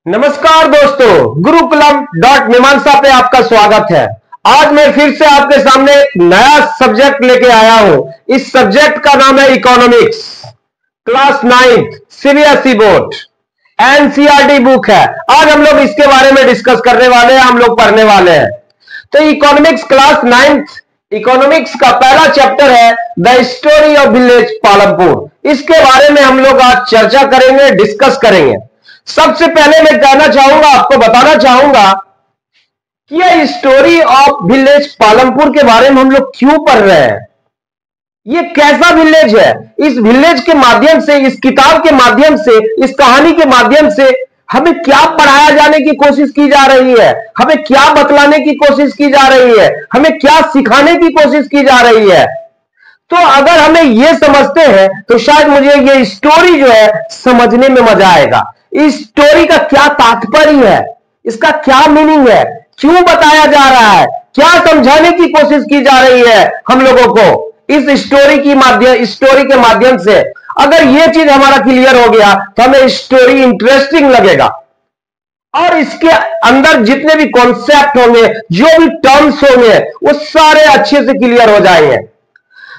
नमस्कार दोस्तों, गुरुकुलम डॉट मीमांसा पे आपका स्वागत है। आज मैं फिर से आपके सामने एक नया सब्जेक्ट लेके आया हूं। इस सब्जेक्ट का नाम है economics, class 9th CBSE board NCERT book है। आज हम लोग इसके बारे में डिस्कस करने वाले हैं, हम लोग पढ़ने वाले हैं। तो इकोनॉमिक्स क्लास 9th इकोनॉमिक्स का पहला चैप्टर है the story of village Palampur. इसके बारे में हम लोग आज चर्चा करेंगे, डिस्कस करेंगे। सबसे पहले मैं कहना चाहूंगा, आपको बताना चाहूंगा कि यह स्टोरी ऑफ विलेज पालमपुर के बारे में हम लोग क्यों पढ़ रहे हैं। ये कैसा विलेज है? इस विलेज के माध्यम से, इस किताब के माध्यम से, इस कहानी के माध्यम से हमें क्या पढ़ाया जाने की कोशिश की जा रही है, हमें क्या बतलाने की कोशिश की जा रही है, हमें क्या सिखाने की कोशिश की जा रही है। तो अगर हमें यह समझते हैं तो शायद मुझे ये स्टोरी जो है समझने में मजा आएगा। इस स्टोरी का क्या तात्पर्य है, इसका क्या मीनिंग है, क्यों बताया जा रहा है, क्या समझाने की कोशिश की जा रही है हम लोगों को इस स्टोरी के माध्यम से। अगर यह चीज हमारा क्लियर हो गया तो हमें स्टोरी इंटरेस्टिंग लगेगा और इसके अंदर जितने भी कॉन्सेप्ट होंगे, जो भी टर्म्स होंगे, वो सारे अच्छे से क्लियर हो जाएंगे।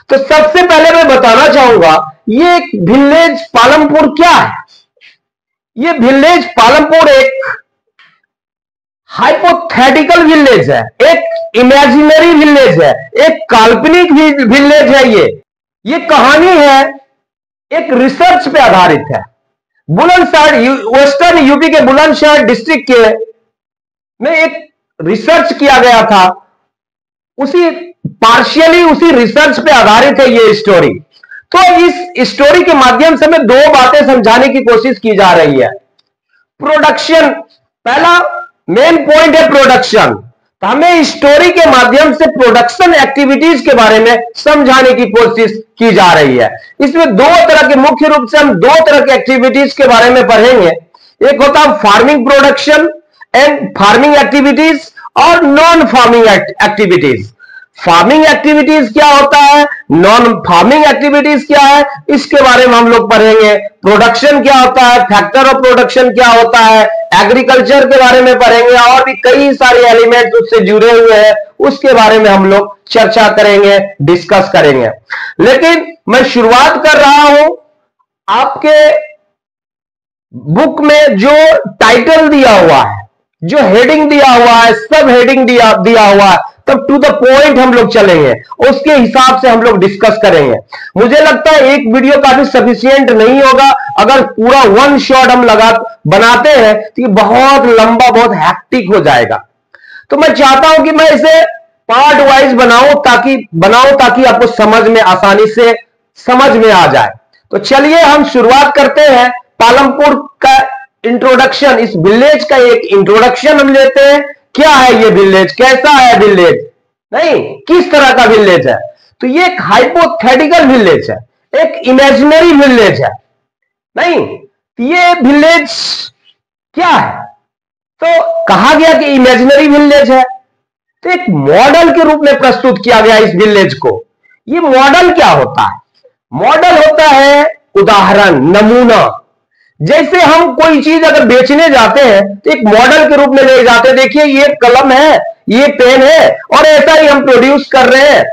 तो सबसे पहले मैं बताना चाहूंगा ये विलेज पालमपुर क्या है। ये विलेज पालमपुर एक हाइपोथेटिकल विलेज है, एक इमेजिनरी विलेज है, एक काल्पनिक विलेज है। ये कहानी है एक रिसर्च पे आधारित है। बुलंदशहर, वेस्टर्न यूपी के बुलंदशहर डिस्ट्रिक्ट के में एक रिसर्च किया गया था। पार्शियली उसी रिसर्च पे आधारित है ये स्टोरी। तो इस स्टोरी के माध्यम से हमें दो बातें समझाने की कोशिश की जा रही है। प्रोडक्शन, पहला मेन पॉइंट है प्रोडक्शन। तो हमें स्टोरी के माध्यम से प्रोडक्शन एक्टिविटीज के बारे में समझाने की कोशिश की जा रही है। इसमें दो तरह के, मुख्य रूप से हम दो तरह के एक्टिविटीज के बारे में पढ़ेंगे। एक होता है farming production and farming activities और non farming activities. Farming activities क्या होता है, नॉन फार्मिंग एक्टिविटीज क्या है, इसके बारे में हम लोग पढ़ेंगे। प्रोडक्शन क्या होता है, फैक्टर ऑफ प्रोडक्शन क्या होता है, एग्रीकल्चर के बारे में पढ़ेंगे और भी कई सारे एलिमेंट उससे जुड़े हुए हैं, उसके बारे में हम लोग चर्चा करेंगे, डिस्कस करेंगे। लेकिन मैं शुरुआत कर रहा हूं आपके बुक में जो टाइटल दिया हुआ है, जो हेडिंग दिया हुआ है, सब हेडिंग दिया हुआ है, तब टू द पॉइंट हम लोग चलेंगे, उसके हिसाब से हम लोग डिस्कस करेंगे। मुझे लगता है एक वीडियो काफी सफिशिएंट नहीं होगा। अगर पूरा वन शॉट हम बनाते हैं तो ये बहुत लंबा, बहुत हैक्टिक हो जाएगा। तो मैं चाहता हूं कि मैं इसे पार्ट वाइज बनाऊं ताकि आपको समझ में आसानी से समझ में आ जाए। तो चलिए हम शुरुआत करते हैं। पालमपुर का इंट्रोडक्शन, इस विलेज का एक इंट्रोडक्शन हम लेते हैं। क्या है ये विलेज, कैसा है विलेज, नहीं किस तरह का विलेज है। तो ये एक हाइपोथेटिकल विलेज है, एक इमेजिनरी विलेज है। नहीं, ये विलेज क्या है? तो कहा गया कि इमेजिनरी विलेज है, तो एक मॉडल के रूप में प्रस्तुत किया गया इस विलेज को। ये मॉडल क्या होता है? मॉडल होता है उदाहरण, नमूना। जैसे हम कोई चीज अगर बेचने जाते हैं तो एक मॉडल के रूप में ले जाते हैं, देखिए ये कलम है, ये पेन है और ऐसा ही हम प्रोड्यूस कर रहे हैं।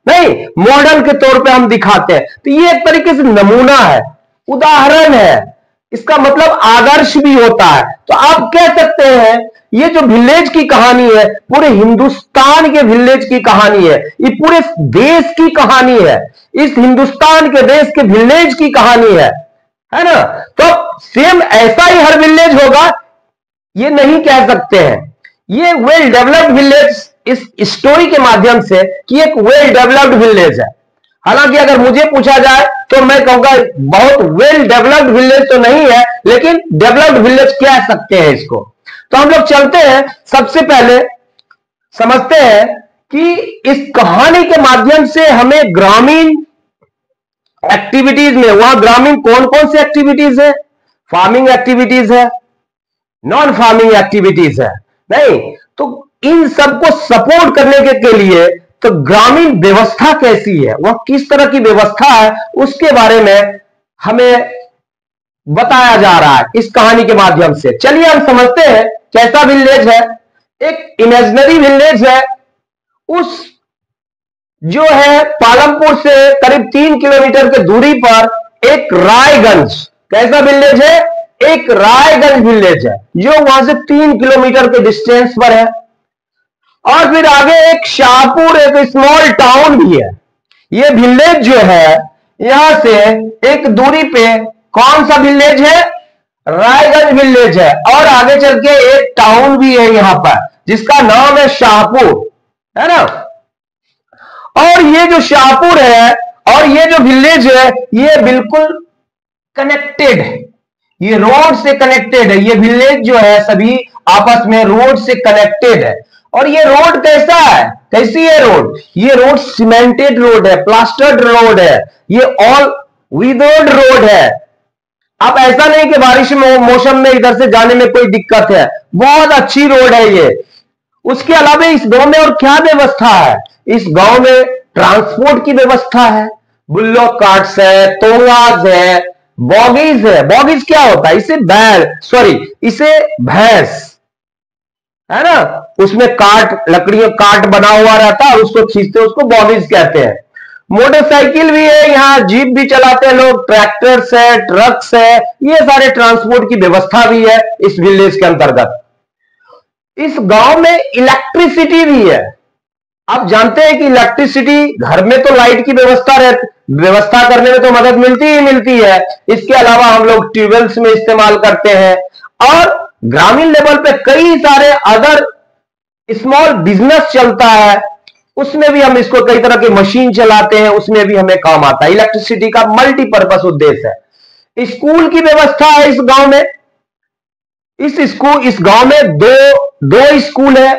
नहीं, मॉडल के तौर पे हम दिखाते हैं। तो ये एक तरीके से नमूना है, उदाहरण है। इसका मतलब आदर्श भी होता है। तो आप कह सकते हैं ये जो विलेज की कहानी है, पूरे हिंदुस्तान के विलेज की कहानी है, ये पूरे देश की कहानी है, इस हिंदुस्तान के देश के विलेज की कहानी है ना। तो सेम ऐसा ही हर विलेज होगा ये नहीं कह सकते हैं। ये वेल डेवलप्ड विलेज, इस स्टोरी के माध्यम से कि एक वेल डेवलप्ड विलेज है। हालांकि अगर मुझे पूछा जाए तो मैं कहूंगा बहुत वेल डेवलप्ड विलेज तो नहीं है, लेकिन डेवलप्ड विलेज कह सकते हैं इसको। तो हम लोग चलते हैं, सबसे पहले समझते हैं कि इस कहानी के माध्यम से हमें ग्रामीण एक्टिविटीज में, वहां ग्रामीण कौन कौन सी एक्टिविटीज है, फार्मिंग एक्टिविटीज है, नॉन फार्मिंग एक्टिविटीज है। नहीं, तो इन सबको सपोर्ट करने के लिए तो ग्रामीण व्यवस्था कैसी है, वह किस तरह की व्यवस्था है, उसके बारे में हमें बताया जा रहा है इस कहानी के माध्यम से। चलिए हम समझते हैं कैसा विलेज है। एक इमेजिनरी विलेज है, उस जो है पालमपुर से करीब 3 किलोमीटर की दूरी पर एक रायगंज, कैसा विलेज है, एक रायगंज विलेज है जो वहां से 3 किलोमीटर के डिस्टेंस पर है। और फिर आगे एक शाहपुर, एक स्मॉल टाउन भी है। ये विलेज जो है यहां से एक दूरी पे कौन सा विलेज है, रायगंज विलेज है। और आगे चल के एक टाउन भी है यहां पर जिसका नाम है शाहपुर, है ना। और ये जो शाहपुर है और ये जो विलेज है ये बिल्कुल कनेक्टेड है, ये रोड से कनेक्टेड है। ये विलेज जो है सभी आपस में रोड से कनेक्टेड है। और ये रोड कैसा है, कैसी है रोड, ये रोड सीमेंटेड रोड है, प्लास्टर्ड रोड है, ये ऑल विदर्ड रोड है। अब ऐसा नहीं कि बारिश मौसम में इधर से जाने में कोई दिक्कत है, बहुत अच्छी रोड है ये। उसके अलावा इस गांव में और क्या व्यवस्था है, इस गांव में ट्रांसपोर्ट की व्यवस्था है, बुल्लोक कार्ट्स है, तोंगाज है, बॉगीज है। बॉगीज क्या होता है, इसे बैल इसे भैंस है ना, उसमें काट, लकड़ियों काट बना हुआ रहता है, उसको खींचते हैं, उसको बॉगीज कहते हैं। मोटरसाइकिल भी है यहाँ, जीप भी चलाते हैं लोग, ट्रैक्टर्स है, ट्रक्स है, ये सारे ट्रांसपोर्ट की व्यवस्था भी है इस विलेज के अंतर्गत। इस गांव में इलेक्ट्रिसिटी भी है। आप जानते हैं कि इलेक्ट्रिसिटी, घर में तो लाइट की व्यवस्था करने में तो मदद मिलती ही मिलती है, इसके अलावा हम लोग ट्यूबवेल्स में इस्तेमाल करते हैं। और ग्रामीण लेवल पे कई सारे अदर स्मॉल बिजनेस चलता है, उसमें भी हम इसको, कई तरह की मशीन चलाते हैं, उसमें भी हमें काम आता है। इलेक्ट्रिसिटी का मल्टीपर्पस उद्देश्य है। स्कूल की व्यवस्था है इस गांव में। इस गांव में दो स्कूल है,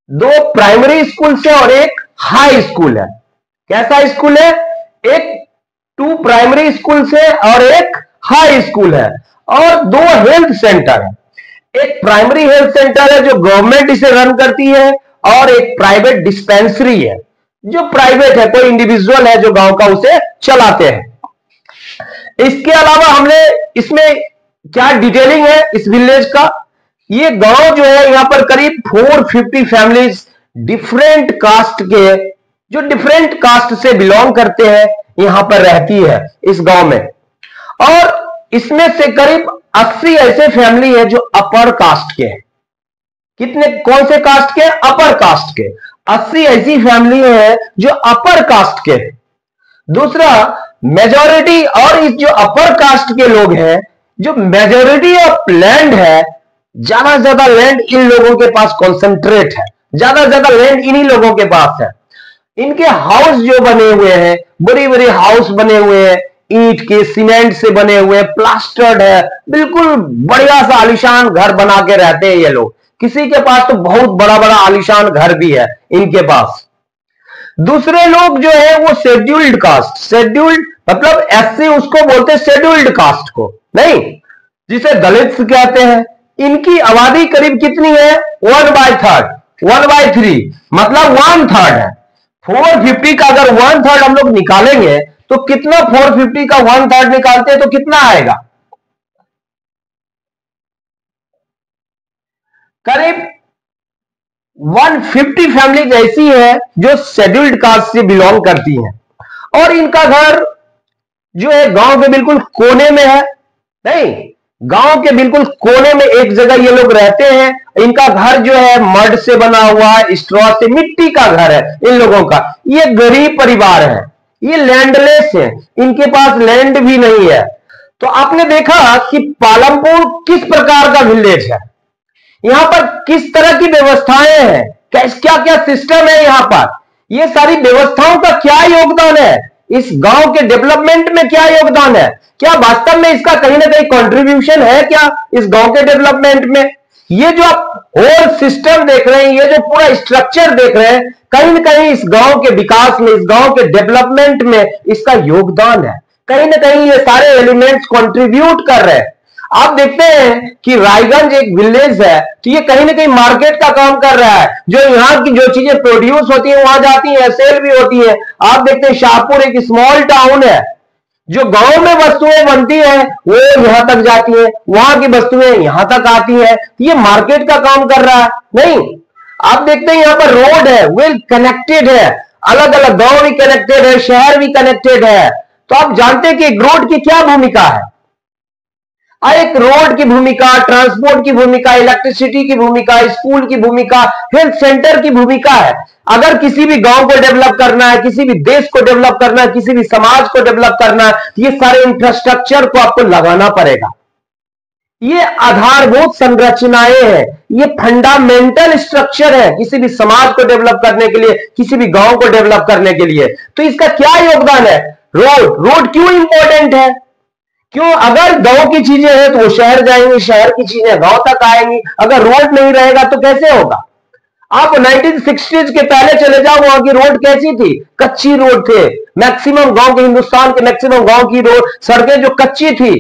2 प्राइमरी स्कूल से और एक हाई स्कूल है। कैसा स्कूल है, एक 2 प्राइमरी स्कूल से और एक हाई स्कूल है। और 2 हेल्थ सेंटर है, एक प्राइमरी हेल्थ सेंटर है जो गवर्नमेंट इसे रन करती है, और एक प्राइवेट डिस्पेंसरी है जो प्राइवेट है, कोई इंडिविजुअल है जो गांव का उसे चलाते हैं। इसके अलावा हमने इसमें क्या डिटेलिंग है इस विलेज का, ये गांव जो है यहां पर करीब 450 फैमिलीज डिफरेंट कास्ट के, जो डिफरेंट कास्ट से बिलोंग करते हैं, यहां पर रहती है इस गांव में। और इसमें से करीब 80 ऐसे फैमिली है जो अपर कास्ट के हैं। कितने, कौन से कास्ट के, अपर कास्ट के। 80 ऐसी फैमिली है जो अपर कास्ट के। दूसरा, मेजॉरिटी, और इस जो अपर कास्ट के लोग हैं, जो मेजॉरिटी ऑफ लैंड है, ज्यादा से ज्यादा लैंड इन लोगों के पास कॉन्सेंट्रेट है, ज्यादा से ज्यादा लैंड इन्हीं लोगों के पास है। इनके हाउस जो बने हुए हैं, बड़ी बड़ी हाउस बने हुए हैं, ईंट के, सीमेंट से बने हुए, प्लास्टर्ड है, बिल्कुल बढ़िया सा आलीशान घर बना के रहते हैं ये लोग। किसी के पास तो बहुत बड़ा बड़ा आलीशान घर भी है इनके पास। दूसरे लोग जो है वो शेड्यूल्ड कास्ट, शेड्यूल्ड मतलब एससी उसको बोलते हैं, शेड्यूल्ड कास्ट को नहीं, जिसे दलित कहते हैं। इनकी आबादी करीब कितनी है, 1/3, 1/3 मतलब 1/3 है। 450 का अगर 1/3 हम लोग निकालेंगे तो कितना, 450 का 1/3 निकालते हैं तो कितना आएगा, करीब 150 फैमिली ऐसी है जो शेड्यूल्ड कास्ट से बिलोंग करती हैं। और इनका घर जो है गांव के बिल्कुल कोने में है, नहीं, गांव के बिल्कुल कोने में एक जगह ये लोग रहते हैं। इनका घर जो है मड से बना हुआ है, स्ट्रॉ से, मिट्टी का घर है इन लोगों का। ये गरीब परिवार है, ये लैंडलेस है, इनके पास लैंड भी नहीं है। तो आपने देखा कि पालमपुर किस प्रकार का विलेज है, यहां पर किस तरह की व्यवस्थाएं हैं, क्या क्या सिस्टम है यहां पर, ये सारी व्यवस्थाओं का क्या योगदान है, इस गांव के डेवलपमेंट में क्या योगदान है, क्या वास्तव में इसका कहीं ना कहीं कंट्रीब्यूशन है क्या इस गांव के डेवलपमेंट में। ये जो आप होल सिस्टम देख रहे हैं, ये जो पूरा स्ट्रक्चर देख रहे हैं, कहीं ना कहीं इस गांव के विकास में, इस गांव के डेवलपमेंट में इसका योगदान है। कहीं ना कहीं ये सारे एलिमेंट्स कंट्रीब्यूट कर रहे हैं। आप देखते हैं कि रायगंज एक विलेज है, तो ये कहीं ना कहीं मार्केट का काम कर रहा है, जो यहाँ की जो चीजें प्रोड्यूस होती है वहां जाती है, सेल भी होती है। आप देखते हैं शाहपुर एक स्मॉल टाउन है जो गांव में वस्तुएं बनती हैं वो यहां तक जाती हैं, वहां की वस्तुएं यहां तक आती हैं। ये मार्केट का काम कर रहा है नहीं। आप देखते हैं यहां पर रोड है, वेल कनेक्टेड है, अलग अलग गांव भी कनेक्टेड है, शहर भी कनेक्टेड है। तो आप जानते हैं कि एक रोड की क्या भूमिका है। एक रोड की भूमिका, ट्रांसपोर्ट की भूमिका, इलेक्ट्रिसिटी की भूमिका, स्कूल की भूमिका, हेल्थ सेंटर की भूमिका है। अगर किसी भी गांव को डेवलप करना है, किसी भी देश को डेवलप करना है, किसी भी समाज को डेवलप करना है, ये सारे इंफ्रास्ट्रक्चर को आपको लगाना पड़ेगा। ये आधारभूत संरचनाएं हैं, ये फंडामेंटल स्ट्रक्चर है किसी भी समाज को डेवलप करने के लिए, किसी भी गांव को डेवलप करने के लिए। तो इसका क्या योगदान है? रोड क्यों इंपॉर्टेंट है? क्यों? अगर गांव की चीजें हैं तो वो शहर जाएंगी, शहर की चीजें गांव तक आएंगी। अगर रोड नहीं रहेगा तो कैसे होगा? आप 1960s के पहले चले जाओ, वहां की रोड कैसी थी? कच्ची रोड थे। मैक्सिमम गांव के, हिंदुस्तान के मैक्सिमम गांव की रोड, सड़कें जो कच्ची थी,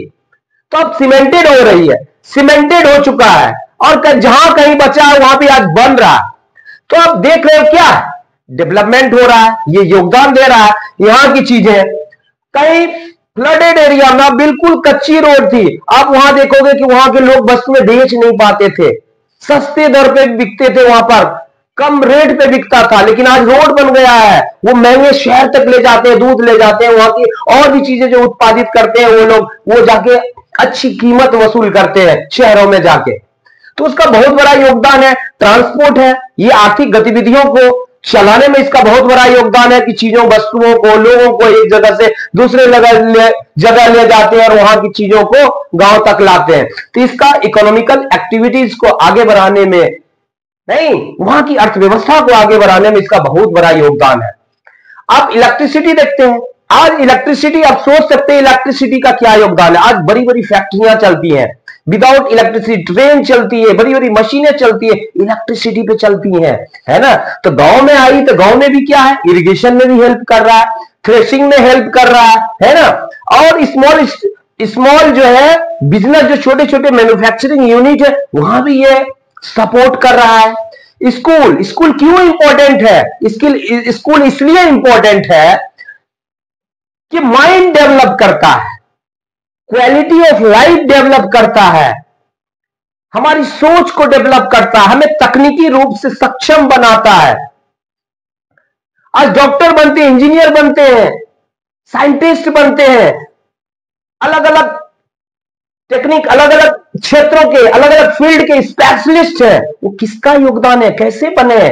तो अब सीमेंटेड हो रही है, सीमेंटेड हो चुका है, और जहां कहीं बचा है वहां भी आज बन रहा है। तो आप देख रहे हो क्या डेवलपमेंट हो रहा है, ये योगदान दे रहा है। यहां की चीजें कहीं फ्लडेड एरिया में बिल्कुल कच्ची रोड थी, आप वहां देखोगे कि वहां के लोग वस्तुएं बेच नहीं पाते थे, सस्ते दर पे बिकते थे, वहां पर कम रेट पे बिकता था। लेकिन आज रोड बन गया है, वो महंगे शहर तक ले जाते हैं, दूध ले जाते हैं, वहां की और भी चीजें जो उत्पादित करते हैं वो लोग, वो जाके अच्छी कीमत वसूल करते हैं शहरों में जाके। तो उसका बहुत बड़ा योगदान है। ट्रांसपोर्ट है, ये आर्थिक गतिविधियों को चलाने में इसका बहुत बड़ा योगदान है कि चीजों, वस्तुओं को, लोगों को एक जगह से दूसरे जगह ले जाते हैं और वहां की चीजों को गांव तक लाते हैं। तो इसका इकोनॉमिकल एक्टिविटीज को आगे बढ़ाने में नहीं, वहां की अर्थव्यवस्था को आगे बढ़ाने में इसका बहुत बड़ा योगदान है। आप इलेक्ट्रिसिटी देखते हैं, आज इलेक्ट्रिसिटी, आप सोच सकते हैं इलेक्ट्रिसिटी का क्या योगदान है। आज बड़ी बड़ी फैक्ट्रियां चलती हैं विदाउट इलेक्ट्रिसिटी, ट्रेन चलती है, बड़ी बड़ी मशीनें चलती है, इलेक्ट्रिसिटी पे चलती हैं, है ना। तो गांव में आई तो गांव में भी क्या है, इरिगेशन में भी हेल्प कर रहा है, थ्रेशिंग में हेल्प कर रहा है ना। और स्मॉल स्मॉल जो है बिजनेस, जो छोटे छोटे मैन्युफैक्चरिंग यूनिट है, वहां भी ये सपोर्ट कर रहा है। स्कूल क्यों इंपॉर्टेंट है? स्कूल इसलिए इंपॉर्टेंट है कि माइंड डेवलप करता है, क्वालिटी ऑफ लाइफ डेवलप करता है, हमारी सोच को डेवलप करता है, हमें तकनीकी रूप से सक्षम बनाता है। आज डॉक्टर बनते हैं, इंजीनियर बनते हैं, साइंटिस्ट बनते हैं, अलग अलग टेक्निक, अलग अलग क्षेत्रों के, अलग अलग फील्ड के स्पेशलिस्ट है। वो किसका योगदान है? कैसे बने?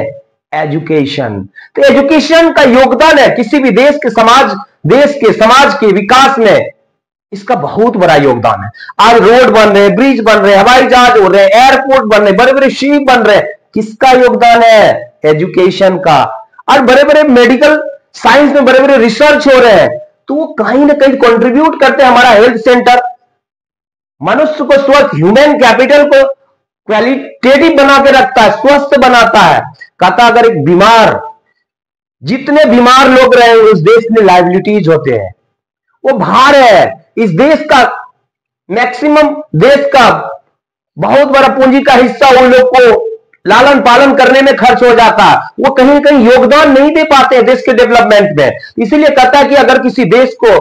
एजुकेशन। तो एजुकेशन का योगदान है किसी भी देश के समाज के विकास में, इसका बहुत बड़ा योगदान है। आज रोड बन रहे, ब्रिज बन रहे, हवाई जहाज हो रहे, एयरपोर्ट बन रहे, बड़े बड़े शिप बन रहे, किसका योगदान है? एजुकेशन का। आज बड़े बड़े मेडिकल साइंस में बड़े बड़े रिसर्च हो रहे हैं, तो वो कहीं ना कहीं कंट्रीब्यूट करते हैं। हमारा हेल्थ सेंटर मनुष्य को स्वस्थ, ह्यूमन कैपिटल को क्वालिटेटिव बना के रखता है, स्वस्थ बनाता है। कहता अगर एक बीमार, जितने बीमार लोग रहे उस देश में लाइबिलिटीज होते हैं, वो भार है। इस देश का मैक्सिमम, देश का बहुत बड़ा पूंजी का हिस्सा उन लोग को लालन पालन करने में खर्च हो जाता है, वो कहीं ना कहीं योगदान नहीं दे पाते देश के डेवलपमेंट में। इसीलिए कहता है कि अगर किसी देश को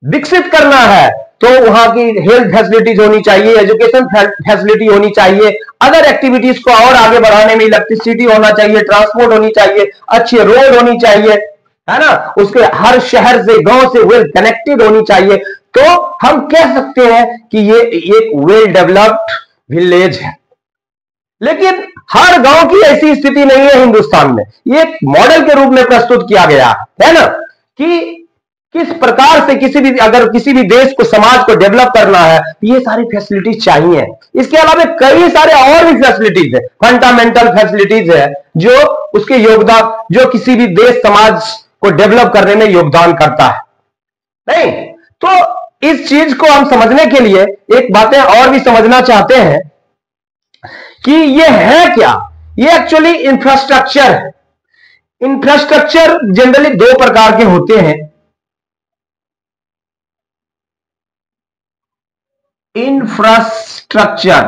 विकसित करना है तो वहां की हेल्थ फैसिलिटीज होनी चाहिए, एजुकेशन फैसिलिटी होनी चाहिए, अदर एक्टिविटीज को और आगे बढ़ाने में इलेक्ट्रिसिटी होना चाहिए, ट्रांसपोर्ट होनी चाहिए, अच्छी रोड होनी चाहिए, है ना, उसके हर शहर से, गांव से वेल कनेक्टेड होनी चाहिए। तो हम कह सकते हैं कि ये एक वेल डेवलप्ड विलेज है। लेकिन हर गांव की ऐसी स्थिति नहीं है हिंदुस्तान में। ये एक मॉडल के रूप में प्रस्तुत किया गया है ना, कि किस प्रकार से अगर किसी भी देश को, समाज को डेवलप करना है, ये सारी फैसिलिटीज चाहिए। इसके अलावा कई सारे और भी फैसिलिटीज है, फंडामेंटल फैसिलिटीज है, जो उसके योगदान, जो किसी भी देश समाज को डेवलप करने में योगदान करता है। नहीं तो इस चीज को हम समझने के लिए एक बातें और भी समझना चाहते हैं कि ये है क्या। ये एक्चुअली इंफ्रास्ट्रक्चर है। इंफ्रास्ट्रक्चर जनरली दो प्रकार के होते हैं। इंफ्रास्ट्रक्चर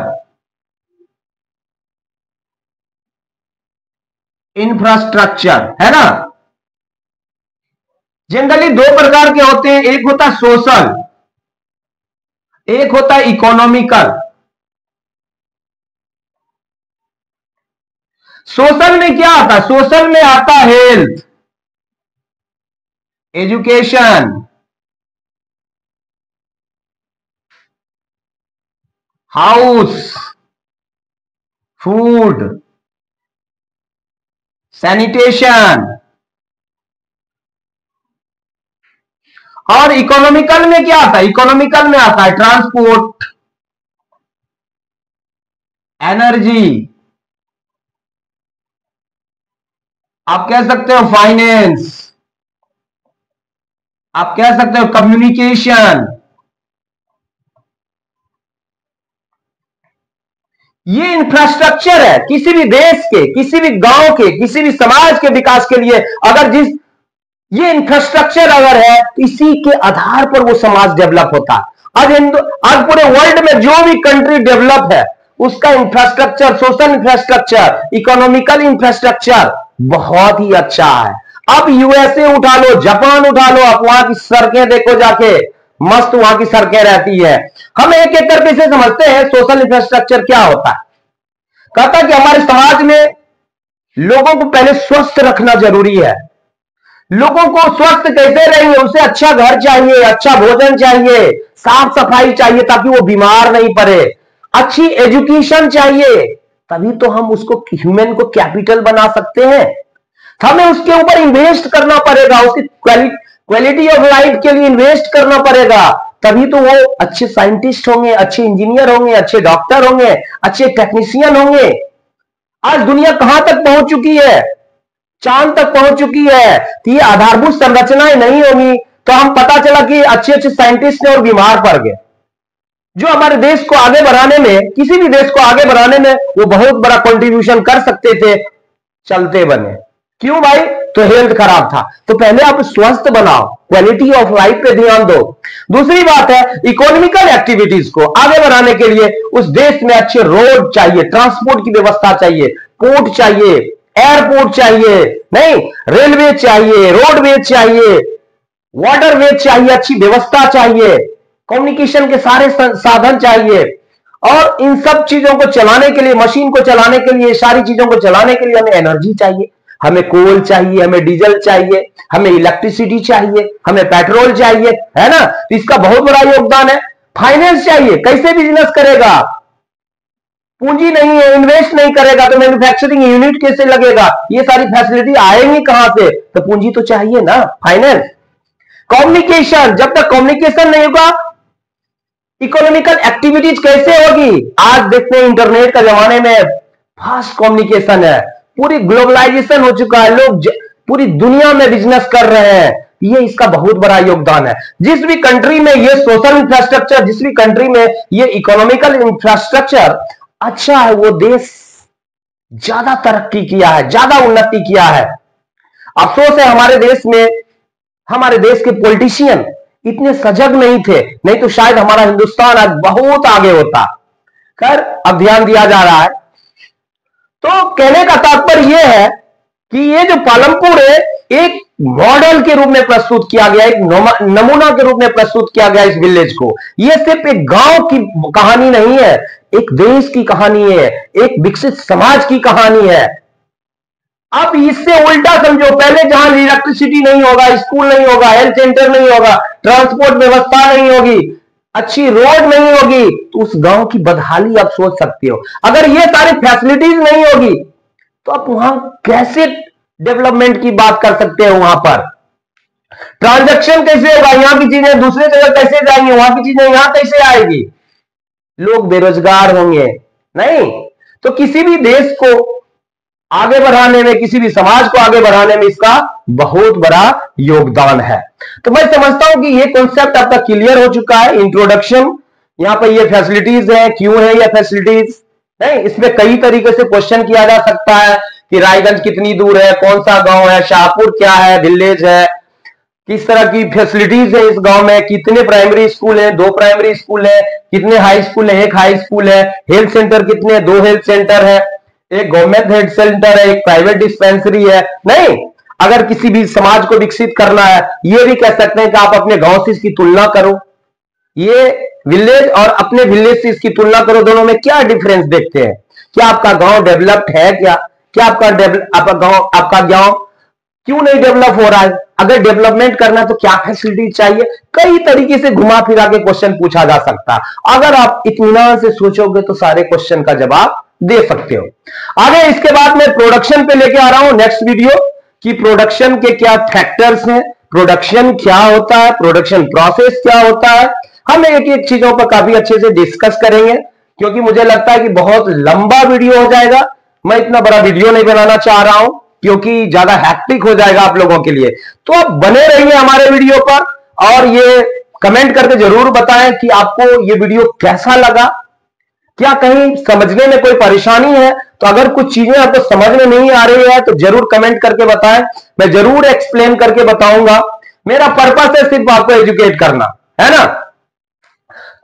है ना, जनरली दो प्रकार के होते हैं, एक होता है सोशल, एक होता है इकोनॉमिकल। सोशल में क्या आता है? सोशल में आता health, education, house, food, sanitation. और इकोनॉमिकल में क्या आता है? इकोनॉमिकल में आता है ट्रांसपोर्ट, एनर्जी, आप कह सकते हो फाइनेंस, आप कह सकते हो कम्युनिकेशन। ये इंफ्रास्ट्रक्चर है किसी भी देश के, किसी भी गांव के, किसी भी समाज के विकास के लिए। अगर ये इंफ्रास्ट्रक्चर अगर है, इसी के आधार पर वो समाज डेवलप होता है। आज पूरे वर्ल्ड में जो भी कंट्री डेवलप है, उसका infrastructure, social infrastructure, economical infrastructure बहुत ही अच्छा है। अब यूएसए उठा लो, जापान उठा लो, आप वहां की सड़कें देखो जाके, मस्त वहां की सड़कें रहती है। हम एक एक करके से समझते हैं सोशल इंफ्रास्ट्रक्चर क्या होता है। कहता है कि हमारे समाज में लोगों को पहले स्वस्थ रखना जरूरी है। लोगों को स्वस्थ कैसे रहेंगे? उसे अच्छा घर चाहिए, अच्छा भोजन चाहिए, साफ सफाई चाहिए ताकि वो बीमार नहीं पड़े, अच्छी एजुकेशन चाहिए, तभी तो हम उसको, ह्यूमन को कैपिटल बना सकते हैं। हमें उसके ऊपर इन्वेस्ट करना पड़ेगा, उसकी क्वालिटी ऑफ लाइफ के लिए इन्वेस्ट करना पड़ेगा, तभी तो वो अच्छे साइंटिस्ट होंगे, अच्छे इंजीनियर होंगे, अच्छे डॉक्टर होंगे, अच्छे टेक्नीशियन होंगे। आज दुनिया कहां तक पहुंच चुकी है? चांद तक पहुंच चुकी है। तो ये आधारभूत संरचनाएं नहीं होगी तो हम, पता चला कि अच्छे अच्छे साइंटिस्ट ने और बीमार पड़ गए, जो हमारे देश को आगे बढ़ाने में, किसी भी देश को आगे बढ़ाने में वो बहुत बड़ा कंट्रीब्यूशन कर सकते थे, चलते बने। क्यों भाई? तो हेल्थ खराब था। तो पहले आप स्वस्थ बनाओ, क्वालिटी ऑफ लाइफ पे ध्यान दो। दूसरी बात है, इकोनॉमिकल एक्टिविटीज को आगे बढ़ाने के लिए उस देश में अच्छे रोड चाहिए, ट्रांसपोर्ट की व्यवस्था चाहिए, पोर्ट चाहिए, एयरपोर्ट चाहिए, नहीं रेलवे चाहिए, रोडवेज चाहिए, वाटरवेज चाहिए, अच्छी व्यवस्था चाहिए, कम्युनिकेशन के सारे साधन चाहिए। और इन सब चीजों को चलाने के लिए, मशीन को चलाने के लिए, सारी चीजों को चलाने के लिए हमें एनर्जी चाहिए, हमें कोल चाहिए, हमें डीजल चाहिए, हमें इलेक्ट्रिसिटी चाहिए, हमें पेट्रोल चाहिए, है ना। तो इसका बहुत बड़ा योगदान है। फाइनेंस चाहिए, कैसे बिजनेस करेगा? पूंजी नहीं है, इन्वेस्ट नहीं करेगा तो मैन्युफैक्चरिंग यूनिट कैसे लगेगा? ये सारी फैसिलिटी आएंगी कहां से? तो पूंजी तो चाहिए ना, फाइनेंस। कम्युनिकेशन, जब तक कम्युनिकेशन नहीं होगा, इकोनॉमिकल एक्टिविटीज कैसे होगी? आज देखते हैं इंटरनेट का जमाने में फास्ट कम्युनिकेशन है, पूरी ग्लोबलाइजेशन हो चुका है, लोग पूरी दुनिया में बिजनेस कर रहे हैं। ये इसका बहुत बड़ा योगदान है। जिस भी कंट्री में ये सोशल इंफ्रास्ट्रक्चर, जिस भी कंट्री में ये इकोनॉमिकल इंफ्रास्ट्रक्चर अच्छा है, वो देश ज्यादा तरक्की किया है, ज्यादा उन्नति किया है। अफसोस है हमारे देश में, हमारे देश के पॉलिटिशियन इतने सजग नहीं थे, नहीं तो शायद हमारा हिंदुस्तान आज बहुत आगे होता। खैर, अब ध्यान दिया जा रहा है। तो कहने का तात्पर्य यह है कि ये जो पालमपुर है, एक मॉडल के रूप में प्रस्तुत किया गया, एक नमूना के रूप में प्रस्तुत किया गया इस विलेज को। ये सिर्फ एक गांव की कहानी नहीं है, एक देश की कहानी है, एक विकसित समाज की कहानी है। अब इससे उल्टा समझो, पहले जहां इलेक्ट्रिसिटी नहीं होगा, स्कूल नहीं होगा, हेल्थ सेंटर नहीं होगा, ट्रांसपोर्ट व्यवस्था नहीं होगी, अच्छी रोड नहीं होगी, तो उस गांव की बदहाली आप सोच सकते हो। अगर ये सारी फैसिलिटीज नहीं होगी तो आप वहां कैसे डेवलपमेंट की बात कर सकते हो? वहां पर ट्रांजैक्शन कैसे होगा? यहां की चीजें दूसरे जगह कैसे जाएंगी? वहां की चीजें यहां कैसे आएगी? लोग बेरोजगार होंगे, नहीं। तो किसी भी देश को आगे बढ़ाने में, किसी भी समाज को आगे बढ़ाने में इसका बहुत बड़ा योगदान है। तो मैं समझता हूं कि ये कॉन्सेप्ट आपका क्लियर हो चुका है। इंट्रोडक्शन, यहां पर ये फैसिलिटीज है, क्यों है ये फैसिलिटीज, नहीं, इसमें कई तरीके से क्वेश्चन किया जा सकता है कि रायगंज कितनी दूर है, कौन सा गांव है, शाहपुर क्या है, विलेज है, किस तरह की फैसिलिटीज है इस गांव में, कितने प्राइमरी स्कूल है, 2 प्राइमरी स्कूल है, कितने हाई स्कूल है, 1 हाई स्कूल है, हेल्थ सेंटर कितने, 2 हेल्थ सेंटर है, एक गवर्नमेंट हेल्थ सेंटर है, एक प्राइवेट डिस्पेंसरी है, नहीं। अगर किसी भी समाज को विकसित करना है, ये भी कह सकते हैं कि आप अपने गांव से इसकी तुलना करो, ये विलेज और अपने विलेज से इसकी तुलना करो, दोनों में क्या डिफरेंस देखते हैं। क्या आपका गांव डेवलप्ड है? क्या आपका गांव क्यों नहीं डेवलप हो रहा है? अगर डेवलपमेंट करना है तो क्या फैसिलिटी चाहिए? कई तरीके से घुमा फिरा के क्वेश्चन पूछा जा सकता है। अगर आप इत्मीनान से सोचोगे तो सारे क्वेश्चन का जवाब दे सकते हो। आगे इसके बाद मैं प्रोडक्शन पे लेके आ रहा हूं नेक्स्ट वीडियो, कि प्रोडक्शन के क्या फैक्टर्स हैं, प्रोडक्शन क्या होता है, प्रोडक्शन प्रोसेस क्या होता है। हम एक एक चीजों पर काफी अच्छे से डिस्कस करेंगे, क्योंकि मुझे लगता है कि बहुत लंबा वीडियो हो जाएगा। मैं इतना बड़ा वीडियो नहीं बनाना चाह रहा हूं, क्योंकि ज्यादा हैक्टिक हो जाएगा आप लोगों के लिए। तो आप बने रहिए हमारे वीडियो पर, और ये कमेंट करके जरूर बताएं कि आपको ये वीडियो कैसा लगा। क्या कहीं समझने में कोई परेशानी है? तो अगर कुछ चीजें आपको समझ में नहीं आ रही है तो जरूर कमेंट करके बताएं, मैं जरूर एक्सप्लेन करके बताऊंगा। मेरा पर्पस है सिर्फ आपको एजुकेट करना, है ना।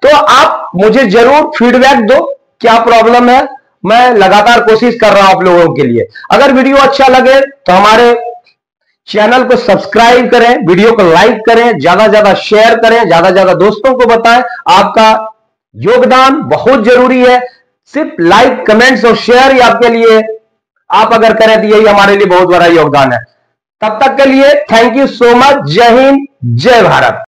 तो आप मुझे जरूर फीडबैक दो, क्या प्रॉब्लम है। मैं लगातार कोशिश कर रहा हूं आप लोगों के लिए। अगर वीडियो अच्छा लगे तो हमारे चैनल को सब्सक्राइब करें, वीडियो को लाइक करें, ज्यादा ज्यादा शेयर करें, ज्यादा ज्यादा दोस्तों को बताएं। आपका योगदान बहुत जरूरी है। सिर्फ लाइक, कमेंट्स और शेयर ही आपके लिए, आप अगर करें तो यही हमारे लिए बहुत बड़ा योगदान है। तब तक के लिए थैंक यू सो मच। जय हिंद, जय भारत।